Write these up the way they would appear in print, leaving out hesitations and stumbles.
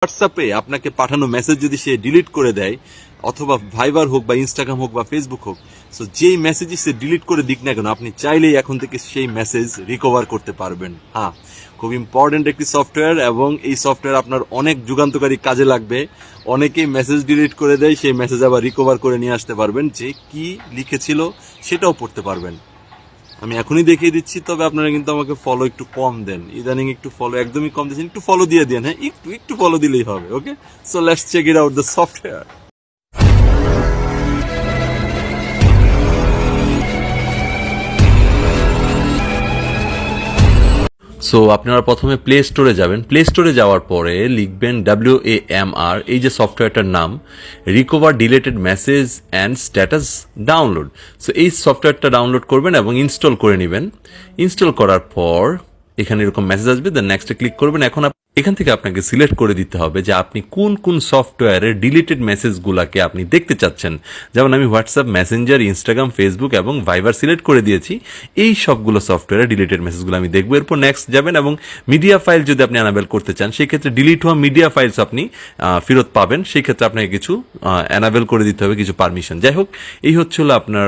হোয়াটসঅ্যাপে আপনাকে পাঠানো মেসেজ যদি সে ডিলিট করে দেয়, অথবা ভাইবার হোক বা ইনস্টাগ্রাম হোক বা ফেসবুক হোক, সো যেই মেসেজই সে ডিলিট করে দিক না কেন, আপনি চাইলেই এখন থেকে সেই মেসেজ রিকভার করতে পারবেন। হ্যাঁ, খুব ইম্পর্টেন্ট একটি সফটওয়্যার, এবং এই সফটওয়্যার আপনার অনেক যুগান্তকারী কাজে লাগবে। অনেকেই মেসেজ ডিলিট করে দেয়, সেই মেসেজ আবার রিকভার করে নিয়ে আসতে পারবেন, যে কি লিখেছিল সেটাও পড়তে পারবেন। আমি এখনই দেখিয়ে দিচ্ছি, তবে আপনারা কিন্তু আমাকে ফলো একটু কম দেন, ইদানিং একটু ফলো একদমই কম দিচ্ছেন, একটু ফলো দিয়ে দেন। হ্যাঁ, একটু ফলো দিলেই হবে। Okay, so let's check it out the software. So আপনারা প্রথমে প্লে স্টোরে যাবেন। প্লে স্টোরে যাওয়ার পরে লিখবেন WAMR, এই যে সফটওয়্যারটার নাম, recover deleted message and status download. So এই সফটওয়্যারটা ডাউনলোড করবেন এবং ইনস্টল করে নেবেন। ইনস্টল করার পর এখানে এরকম মেসেজ আসবে, দেন নেক্সটে ক্লিক করবেন। এখন এখান থেকে আপনাকে সিলেক্ট করে দিতে হবে যে আপনি কোন কোন সফটওয়্যারের ডিলিটেড মেসেজগুলোকে আপনি দেখতে চাচ্ছেন। যেমন আমি হোয়াটসঅ্যাপ, মেসেঞ্জার, ইনস্টাগ্রাম, ফেসবুক এবং ভাইবার সিলেক্ট করে দিয়েছি। এই সবগুলো সফটওয়্যারের ডিলিটেড মেসেজগুলো আমি দেখবো। এরপর নেক্সট যাবেন, এবং মিডিয়া ফাইল যদি আপনি অ্যানাবেল করতে চান, সেই ক্ষেত্রে ডিলিট হওয়া মিডিয়া ফাইলস আপনি ফেরত পাবেন। সেই ক্ষেত্রে আপনাকে কিছু অ্যানাবেল করে দিতে হবে, কিছু পারমিশন। যাই হোক, এই হচ্ছিল আপনার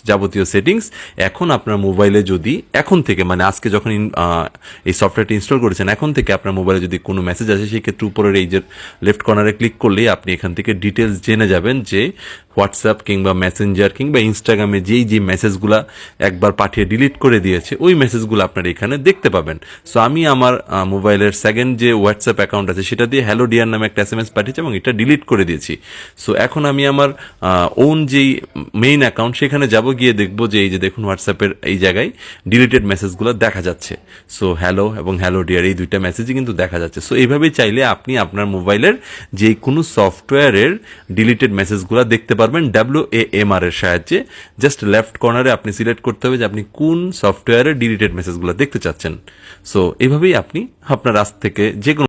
যাবতীয় সেটিংস। এখন আপনার মোবাইলে যদি এখন থেকে, মানে আজকে যখন এই সফটওয়্যারটি ইনস্টল করেছেন, এখন থেকে আপনার মোবাইলে যদি কোনো মেসেজ আসে, সেই ক্ষেত্রে উপরের এই যে লেফট কর্নারে ক্লিক করলেই আপনি এখান থেকে ডিটেলস জেনে যাবেন যে হোয়াটসঅ্যাপ কিংবা মেসেঞ্জার কিংবা ইনস্টাগ্রামে যেই মেসেজগুলো একবার পাঠিয়ে ডিলিট করে দিয়েছে, ওই মেসেজগুলো আপনারা এখানে দেখতে পাবেন। সো আমি আমার মোবাইলের সেকেন্ড যে হোয়াটসঅ্যাপ অ্যাকাউন্ট আছে, সেটা দিয়ে হ্যালো ডিয়ার নামে একটা SMS পাঠিয়েছি এবং এটা ডিলিট করে দিয়েছি। সো এখন আমি আমার ওন যেই মেইন অ্যাকাউন্ট, সেখানে যাব, গিয়ে দেখবো যে এই যে দেখুন হোয়াটসঅ্যাপের এই জায়গায় ডিলিটেড মেসেজগুলো দেখা যাচ্ছে। সো হ্যালো এবং হ্যালো ডিয়ার, এই দুইটা মেসেজই কিন্তু দেখা যাচ্ছে। সো এইভাবেই চাইলে আপনি আপনার মোবাইলের যে কোনো সফটওয়্যারের ডিলিটেড মেসেজগুলো দেখতে পারবেন WAMR এর সাহায্যে। জাস্ট লেফট কর্নারে আপনি সিলেক্ট করতে হবে যে আপনি কোন সফটওয়্যারের ডিলিটেড মেসেজগুলো দেখতে চাচ্ছেন। সো এইভাবেই আপনি আপনার আজ থেকে যে কোনো